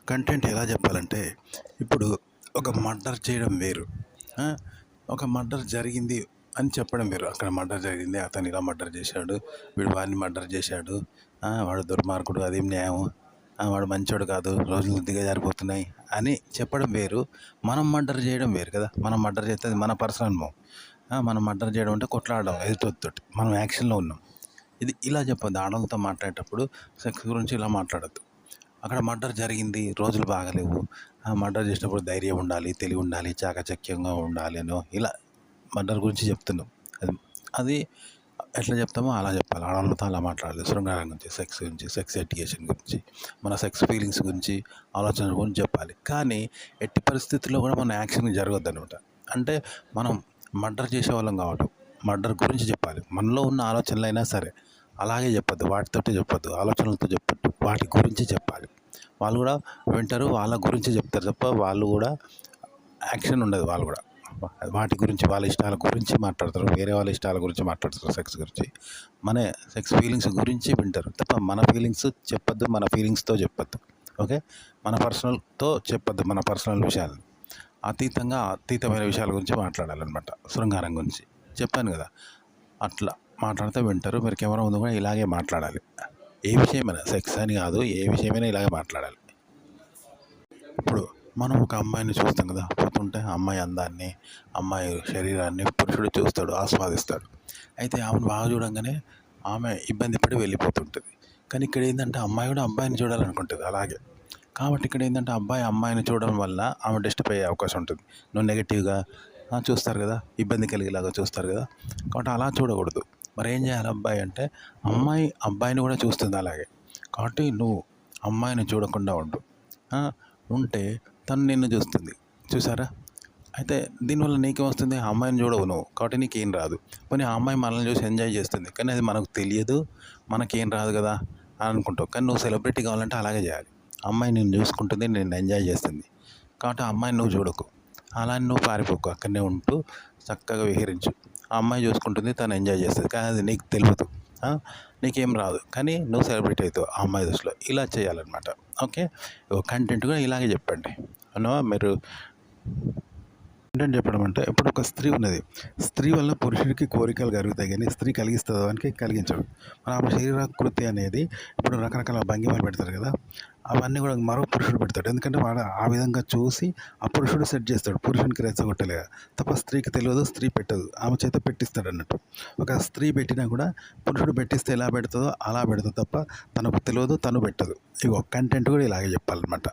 Content ఎలా చెప్పాలంటే, ఇప్పుడు ఒక మర్డర్ చేయడం వేరు. ఆ! ఒక మర్డర్ జరిగింది అని చెప్పడం వేరు. అక్కడ మర్డర్ జరిగింది. అతను ఇలా మర్డర్ చేశాడు. వీడు వాడిని మర్డర్ చేశాడు. వాడు దుర్మార్గుడు. అదేం న్యాయం. వాడు మంచోడు కాదు. రోజులు దిగజారిపోతున్నాయి అని చెప్పడం వేరు. మనం మర్డర్ చేయడం వేరు కదా! మనం మర్డర్ చేస్తే అది మన పర్సనల్ అనుభవం. మనం మర్డర్ చేయడం అంటే కొట్లాడడం ఎదుటోడితోటి. మనం యాక్షన్‌లో ఉన్నాం. ఇది ఇలా చెప్పొద్దు. ఆడోళ్ళతో మాట్లాడేటప్పుడు సెక్స్ గురించి ఇలా మాట్లాడొద్దు. అక్కడ మర్డర్ జరిగింది, రోజులు బాగలేవు. మర్డర్ చేసినప్పుడు ధైర్యం ఉండాలి, తెలివి ఉండాలి, చాకచక్యంగా ఉండాలి అనో ఇలా మర్డర్ గురించి చెప్తున్నాం. అది అది ఎట్లా చెప్తామో అలా చెప్పాలి. ఆడవాళ్ళతో అలా మాట్లాడాలి. శృంగారం గురించి, సెక్స్ గురించి, సెక్స్ ఎడ్యుకేషన్ గురించి, మన సెక్స్ ఫీలింగ్స్ గురించి, ఆలోచనల గురించి చెప్పాలి. కానీ ఎట్టి పరిస్థితుల్లో కూడా మన యాక్షన్ జరగొద్దు అనమాట. అంటే మనం మర్డర్ చేసేవాళ్ళం కాబట్టి మర్డర్ గురించి చెప్పాలి. మనలో ఉన్న ఆలోచనలైనా సరే అలాగే చెప్పొద్దు. వాటితోటే చెప్పొద్దు. ఆలోచనలతో చెప్పొద్దు. వాటి గురించి చెప్పాలి. వాళ్ళు కూడా వింటారు. వాళ్ళ గురించి చెప్తారు తప్ప వాళ్ళు కూడా యాక్షన్ ఉండదు. వాళ్ళు కూడా వాటి గురించి, వాళ్ళ ఇష్టాల గురించి మాట్లాడతారు. వేరే వాళ్ళ ఇష్టాల గురించి మాట్లాడతారు. సెక్స్ గురించి, మన సెక్స్ ఫీలింగ్స్ గురించి వింటారు తప్ప మన ఫీలింగ్స్ చెప్పొద్దు. మన ఫీలింగ్స్తో చెప్పొద్దు. ఓకే, మన పర్సనల్తో చెప్పొద్దు. మన పర్సనల్ విషయాలు అతీతమైన విషయాల గురించి మాట్లాడాలన్నమాట. శృంగారం గురించి చెప్పాను కదా, అట్లా మాట్లాడితే వింటారు. మీరు కెమెరా ముందు కూడా ఇలాగే మాట్లాడాలి. ఏ విషయమైనా, సెక్స్ అని కాదు, ఏ విషయమైనా ఇలాగే మాట్లాడాలి. ఇప్పుడు మనం ఒక అమ్మాయిని చూస్తాం కదా, పోతుంటే అమ్మాయి అందాన్ని, అమ్మాయి శరీరాన్ని పురుషుడు చూస్తాడు, ఆస్వాదిస్తాడు. అయితే ఆమెను బాగా చూడంగానే ఆమె ఇబ్బంది పడి వెళ్ళిపోతుంటుంది. కానీ ఇక్కడ ఏంటంటే అమ్మాయి కూడా అబ్బాయిని చూడాలనుకుంటుంది అలాగే. కాబట్టి ఇక్కడ ఏంటంటే అబ్బాయి అమ్మాయిని చూడడం వల్ల ఆమె డిస్టర్బ్ అయ్యే అవకాశం ఉంటుంది. నువ్వు నెగిటివ్గా చూస్తారు కదా, ఇబ్బంది కలిగేలాగా చూస్తారు కదా. కాబట్టి అలా చూడకూడదు. మరి ఏం చేయాలి అబ్బాయి అంటే, అమ్మాయి అబ్బాయిని కూడా చూస్తుంది అలాగే. కాబట్టి నువ్వు అమ్మాయిని చూడకుండా ఉంటే తను నిన్ను చూస్తుంది. చూసారా? అయితే దీనివల్ల నీకేం వస్తుంది? ఆ అమ్మాయిని చూడవు నువ్వు, కాబట్టి నీకేం రాదు. పోనీ ఆ అమ్మాయి మనల్ని చూసి ఎంజాయ్ చేస్తుంది, కానీ అది మనకు తెలియదు, మనకేం రాదు కదా అని అనుకుంటావు. కానీ నువ్వు సెలబ్రిటీ కావాలంటే అలాగే చేయాలి. అమ్మాయి నిన్ను చూసుకుంటుంది, నిన్ను ఎంజాయ్ చేస్తుంది. కాబట్టి ఆ అమ్మాయిని నువ్వు చూడకు. అలా నువ్వు పారిపోకు, అక్కడనే ఉంటూ చక్కగా విహరించు. ఆ అమ్మాయి చూసుకుంటుంది, తను ఎంజాయ్ చేస్తుంది, కానీ అది నీకు తెలియదు, నీకేం రాదు. కానీ నువ్వు సెలబ్రిటీ అవుతావు ఆ అమ్మాయి దృష్టిలో. ఇలా చేయాలన్నమాట. ఓకే, కంటెంట్ కూడా ఇలాగే చెప్పండి. మీరు కంటెంట్ చెప్పడం అంటే, ఇప్పుడు ఒక స్త్రీ ఉన్నది. స్త్రీ వల్ల పురుషుడికి కోరికలు కలుగుతాయి, కానీ స్త్రీ కలిగిస్తుంది అని కలిగించడు. మరి ఆమె శరీరాకృతి అనేది ఇప్పుడు రకరకాల భంగిమలు పెడతారు కదా, అవన్నీ కూడా మరో పురుషుడు పెడతాడు. ఎందుకంటే వాడు ఆ విధంగా చూసి ఆ పురుషుడు సెట్ చేస్తాడు. పురుషునికి రెచ్చగొట్టలేక తప్ప స్త్రీకి తెలియదు, స్త్రీ పెట్టదు, ఆమె చేత పెట్టిస్తాడు అన్నట్టు. ఒక స్త్రీ పెట్టినా కూడా పురుషుడు పెట్టిస్తే ఎలా పెడుతుందో అలా పెడుతుంది తప్ప తనకు తెలియదు, తను పెట్టదు. ఇగో కంటెంట్ కూడా ఇలాగే చెప్పాలన్నమాట.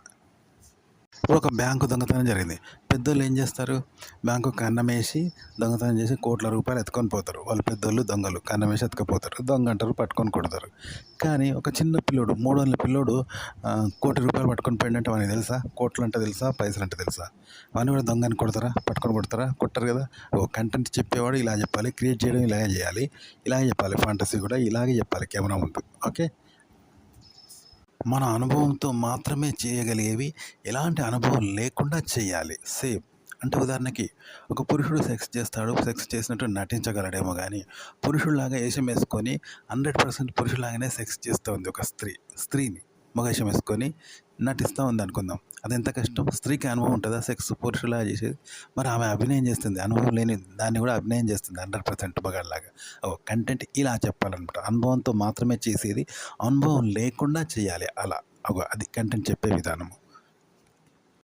ఒక బ్యాంకు దొంగతనం జరిగింది. పెద్దోళ్ళు ఏం చేస్తారు? బ్యాంకు కన్నం వేసి దొంగతనం చేసి కోట్ల రూపాయలు ఎత్తుకొని పోతారు. వాళ్ళు పెద్దోళ్ళు దొంగలు కన్నం వేసి ఎత్తుకుపోతారు. దొంగ అంటారు, పట్టుకొని కొడతారు. కానీ ఒక చిన్న పిల్లోడు, 3 ఏళ్ళ పిల్లోడు కోటి రూపాయలు పట్టుకొని పోయిందంటే వానికి తెలుసా? కోట్లు అంటే తెలుసా? పైసలు అంటే తెలుసా? వాడిని కూడా దొంగని కొడతారా? పట్టుకొని కొడతారా? కొట్టరు కదా. కంటెంట్ చెప్పేవాడు ఇలా చెప్పాలి, క్రియేట్ చేయడం ఇలాగే చేయాలి, ఇలాగే చెప్పాలి. ఫాంటసీ కూడా ఇలాగే చెప్పాలి కెమెరా ముందు. ఓకే, మన అనుభవంతో మాత్రమే చేయగలిగేవి, ఎలాంటి అనుభవం లేకుండా చేయాలి. సేమ్ అంటే ఉదాహరణకి ఒక పురుషుడు సెక్స్ చేస్తాడు, సెక్స్ చేసినట్టు నటించగలడేమో, కానీ పురుషుడిలాగా వేషం వేసుకొని 100% పురుషులాగానే సెక్స్ చేస్తూ ఉంది ఒక స్త్రీని మగ వేషం వేసుకొని నటిస్తూ ఉంది అనుకుందాం. అది ఎంత కష్టం. స్త్రీకి అనుభవం ఉంటుందా సెక్స్ పురుషులాగా చేసేది? మరి ఆమె అభినయం చేస్తుంది, అనుభవం లేని దాన్ని కూడా అభినయం చేస్తుంది 100% మగాడిలాగా. కంటెంట్ ఇలా చెప్పాలన్నమాట. అనుభవంతో మాత్రమే చేసేది, అనుభవం లేకుండా చేయాలి అలా. అది కంటెంట్ చెప్పే విధానము.